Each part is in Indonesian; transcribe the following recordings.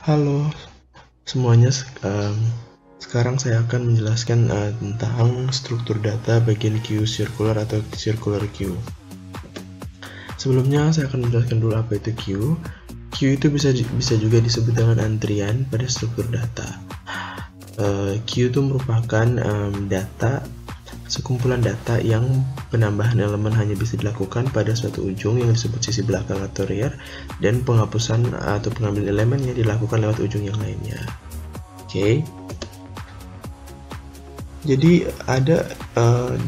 Halo semuanya, sekarang saya akan menjelaskan tentang struktur data bagian queue circular atau circular queue. Sebelumnya saya akan menjelaskan dulu apa itu queue. Queue itu bisa juga disebut dengan antrian pada struktur data. Queue itu merupakan sekumpulan data yang penambahan elemen hanya bisa dilakukan pada suatu ujung yang disebut sisi belakang atau rear, dan penghapusan atau pengambilan elemen yang dilakukan lewat ujung yang lainnya. Oke. Jadi ada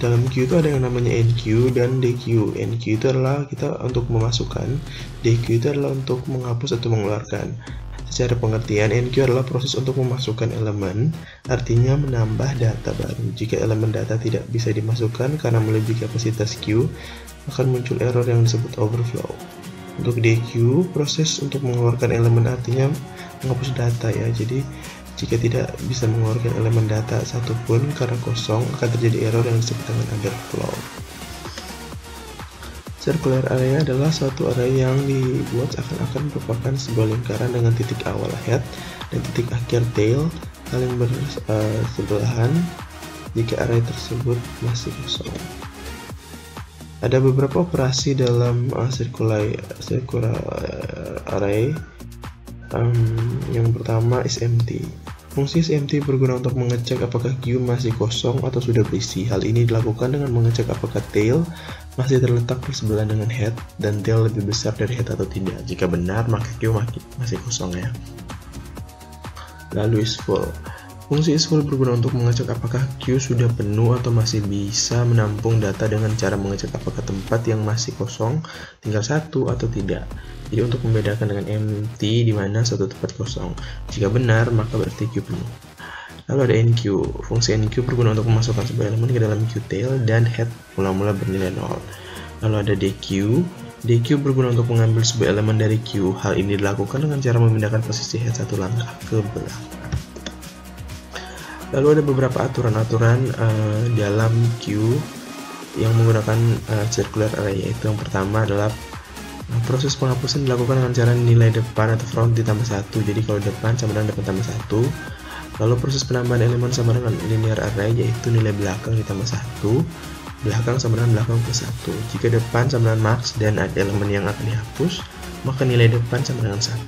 dalam queue itu ada yang namanya enqueue dan dequeue. Enqueue itu adalah kita untuk memasukkan, dequeue itu adalah untuk menghapus atau mengeluarkan. Secara pengertian, enqueue adalah proses untuk memasukkan elemen, artinya menambah data baru. Jika elemen data tidak bisa dimasukkan karena melebihi kapasitas queue, akan muncul error yang disebut overflow. Untuk dequeue, proses untuk mengeluarkan elemen artinya menghapus data ya. Jadi jika tidak bisa mengeluarkan elemen data satupun karena kosong, akan terjadi error yang disebut dengan underflow. Circular array adalah suatu array yang dibuat seakan-akan merupakan sebuah lingkaran dengan titik awal head dan titik akhir tail saling bersebelahan jika array tersebut masih kosong. Ada beberapa operasi dalam circular array. Yang pertama is empty. Fungsi empty berguna untuk mengecek apakah queue masih kosong atau sudah berisi. Hal ini dilakukan dengan mengecek apakah tail masih terletak bersebelahan dengan head dan tail lebih besar dari head atau tidak. Jika benar, maka queue masih kosong ya. Lalu is full. Fungsi is full berguna untuk mengecek apakah queue sudah penuh atau masih bisa menampung data dengan cara mengecek apakah tempat yang masih kosong tinggal satu atau tidak. Jadi untuk membedakan dengan empty di mana suatu tempat kosong. Jika benar, maka berarti queue penuh. Lalu ada enqueue. Fungsi enqueue berguna untuk memasukkan sebuah elemen ke dalam queue tail dan head mula-mula bernilai 0. Lalu ada dequeue. Dequeue berguna untuk mengambil sebuah elemen dari queue. Hal ini dilakukan dengan cara memindahkan posisi head satu langkah ke belakang. Lalu ada beberapa aturan-aturan dalam queue yang menggunakan circular array, yaitu yang pertama adalah proses penghapusan dilakukan dengan cara nilai depan atau front ditambah 1. Jadi kalau depan sama dengan depan tambah 1. Lalu proses penambahan elemen sama dengan linear array, yaitu nilai belakang ditambah 1, belakang sama dengan belakang plus 1. Jika depan sama dengan max dan ada elemen yang akan dihapus, maka nilai depan sama dengan 1.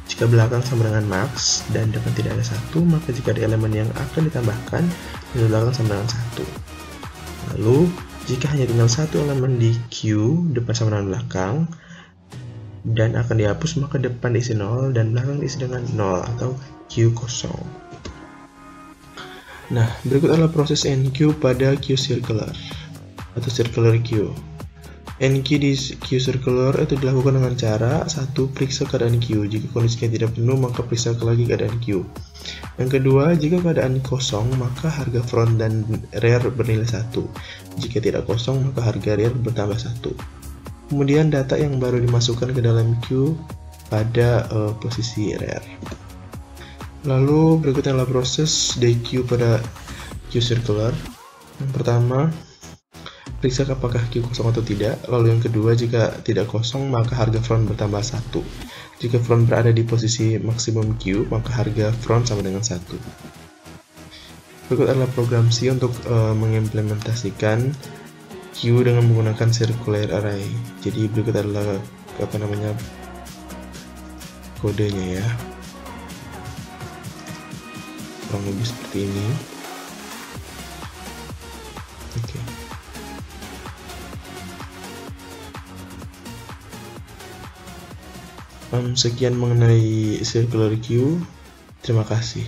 Jika belakang sama dengan max dan depan tidak ada 1, maka jika ada elemen yang akan ditambahkan, nilai belakang sama dengan 1. Lalu jika hanya tinggal satu elemen di queue, depan sama dengan belakang, dan akan dihapus, maka depan diisi 0 dan belakang diisi dengan 0 atau queue kosong. Nah, berikut adalah proses enqueue pada queue circular atau circular queue. Enqueue di queue circular itu dilakukan dengan cara 1. Periksa keadaan queue. Jika kondisinya tidak penuh, maka periksa lagi keadaan queue. Yang kedua, jika keadaan kosong, maka harga front dan rear bernilai 1. Jika tidak kosong, maka harga rear bertambah 1. Kemudian data yang baru dimasukkan ke dalam queue pada posisi rear. Lalu berikutnya adalah proses dequeue pada queue circular. Yang pertama, periksa apakah queue kosong atau tidak. Lalu yang kedua, jika tidak kosong, maka harga front bertambah 1. Jika front berada di posisi maksimum queue, maka harga front sama dengan 1. Berikut adalah program C untuk mengimplementasikan queue dengan menggunakan circular array. Jadi berikut adalah kodenya ya. Kurang lebih seperti ini. Oke. Sekian mengenai circular queue. Terima kasih.